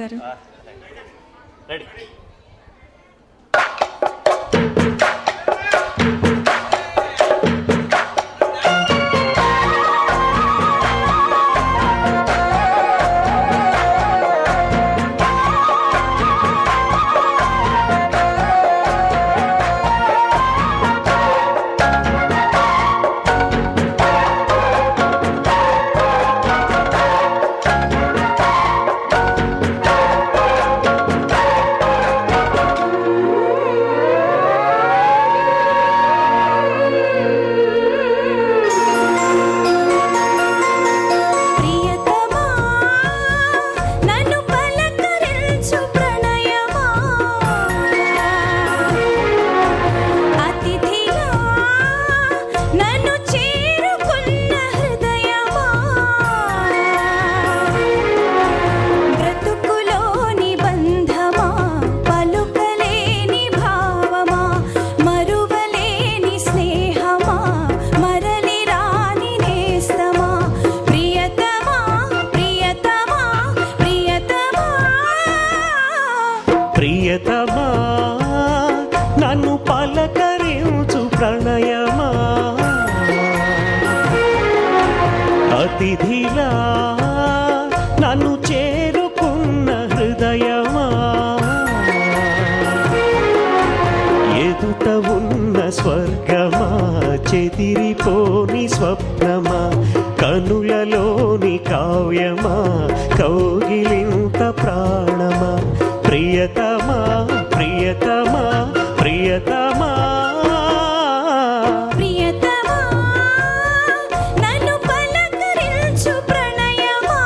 Ready. ప్రియతమా నన్ను పలకరించు ప్రణయమా, అతిథిలా నన్ను చేరుకున్న హృదయమా, ఎదుట ఉన్న స్వర్గమా, చెదిరిపోని స్వప్నమా, కనులలోని కావ్యమా, కౌగిలింత ప్రాణమా, ప్రియతమా ప్రియతమా ప్రియతమా ప్రియతమా నన్ను పలకరించు ప్రణయమా.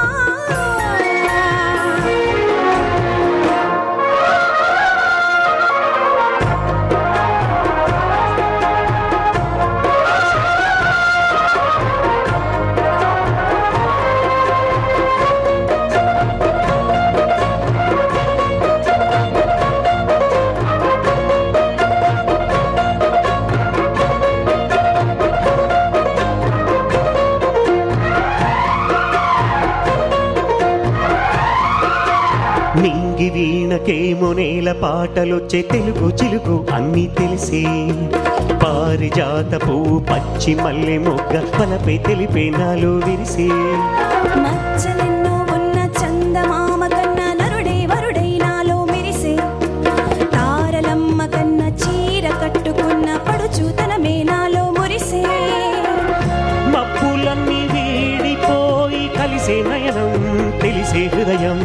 నింగి వీణకేమో నేల పాటలొచ్చే తెలుగు చిలుకు అన్నీ తెలిసే, పారిజాత పువ్వు పచ్చి మల్లె మొగ్గ పలపై తెలిపే నాలో విరిసే, మచ్చలెన్నో ఉన్న చందమామ కన్నా నరుడే వరుడై నాలో మెరిసే, తారలమ్మ కన్నా చీర కట్టుకున్న పడుచూతనమే నాలో మురిసే, మప్పులన్నీ వీడిపోయి కలిసే నయనం తెలిసే హృదయం,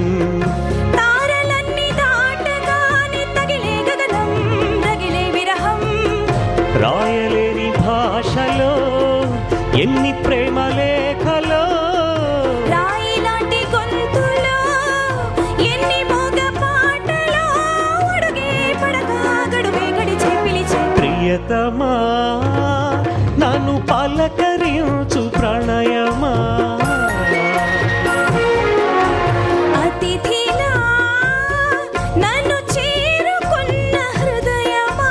రాయలేని భాషలో ఎన్ని ప్రేమ లేఖలో, రాయిలాంటి గొంతులో ఎన్ని మోగ పాటలో, అడుగే పడగా గడువే గడిచే పిలిచే, ప్రియతమా నన్ను పలకరించు ప్రణయమా, అతిథిలా నన్ను చేరుకున్న హృదయమా.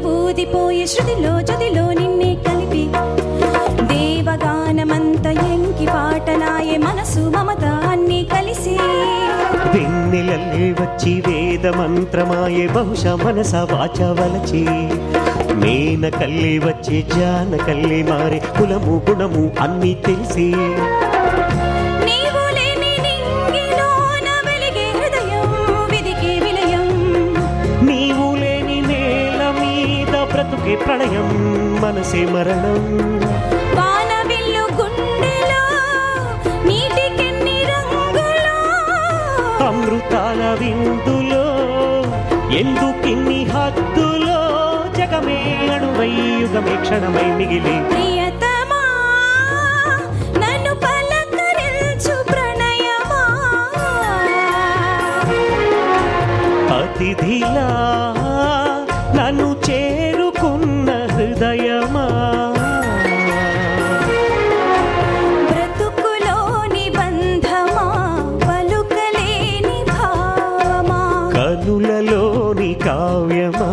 ఊదిపోయే శృతిలో జదిలో నిన్నే కలిపి, దేవగానమంత ఎంకి పాటనాయే మనసు మమత అన్నీ కలిసి, వెన్నెలల్లే వచ్చి వేద మంత్రమాయే బహుశా మనస వాచ వలచి, మేన కల్లి వచ్చి జాన కల్లి మారే కులము గుణము అన్నీ తెలిసి, నీవు లేని నింగిలోన వెలిగే హృదయం విధికే విలయం, నీవు లేని నేల మీద బ్రతుకే ప్రణయం మనసే మరణం, వానవిల్లు గుండెలో నీటికెన్ని రంగులో, అమృతాల విందులో ఎందుకిన్ని హద్దులో జగమే అణువై యుగమే క్షణమై మిగిలి ప్రియతమా నన్ను పలకరించు ప్రణయమా అతిథిలా నన్ను చేరుకున్న హృదయమా బ్రతుకులోని బంధమా పలుకలేని భావమా కనులలోని కావ్యమా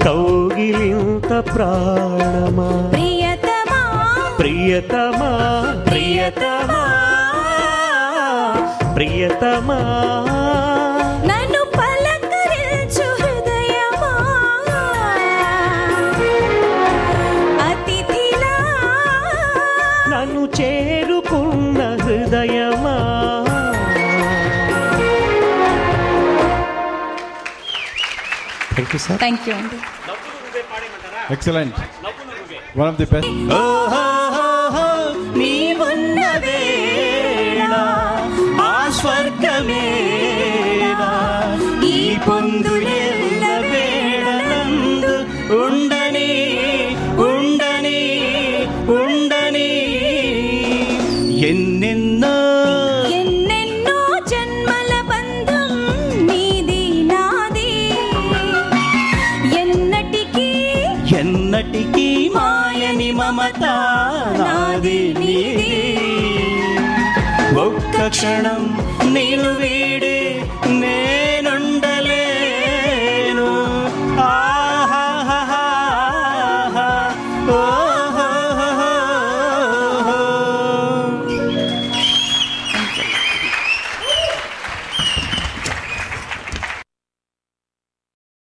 కౌగిలింత ప్రాణమా ప్రియతమా ప్రియతమా ప్రియతమా ప్రియతమా నన్ను పలకరించు హృదయమా అతిథిలా నన్ను చేరుకున్న హృదయమా. Thank you sir. Thank you అండి. Excellent. One of the best. నీవున్న వేళ ఆ స్వర్గమేనా ఈ పొందులెల్ల వేళలందు ఉండని ఉండని ఉండని ఎన్నెన్నో ఎన్నెన్నో జన్మల బంధం నీది నాది ఎన్నటికీ మాయని మమత నాది నీది ఒక్క క్షణం నేను వీడే నే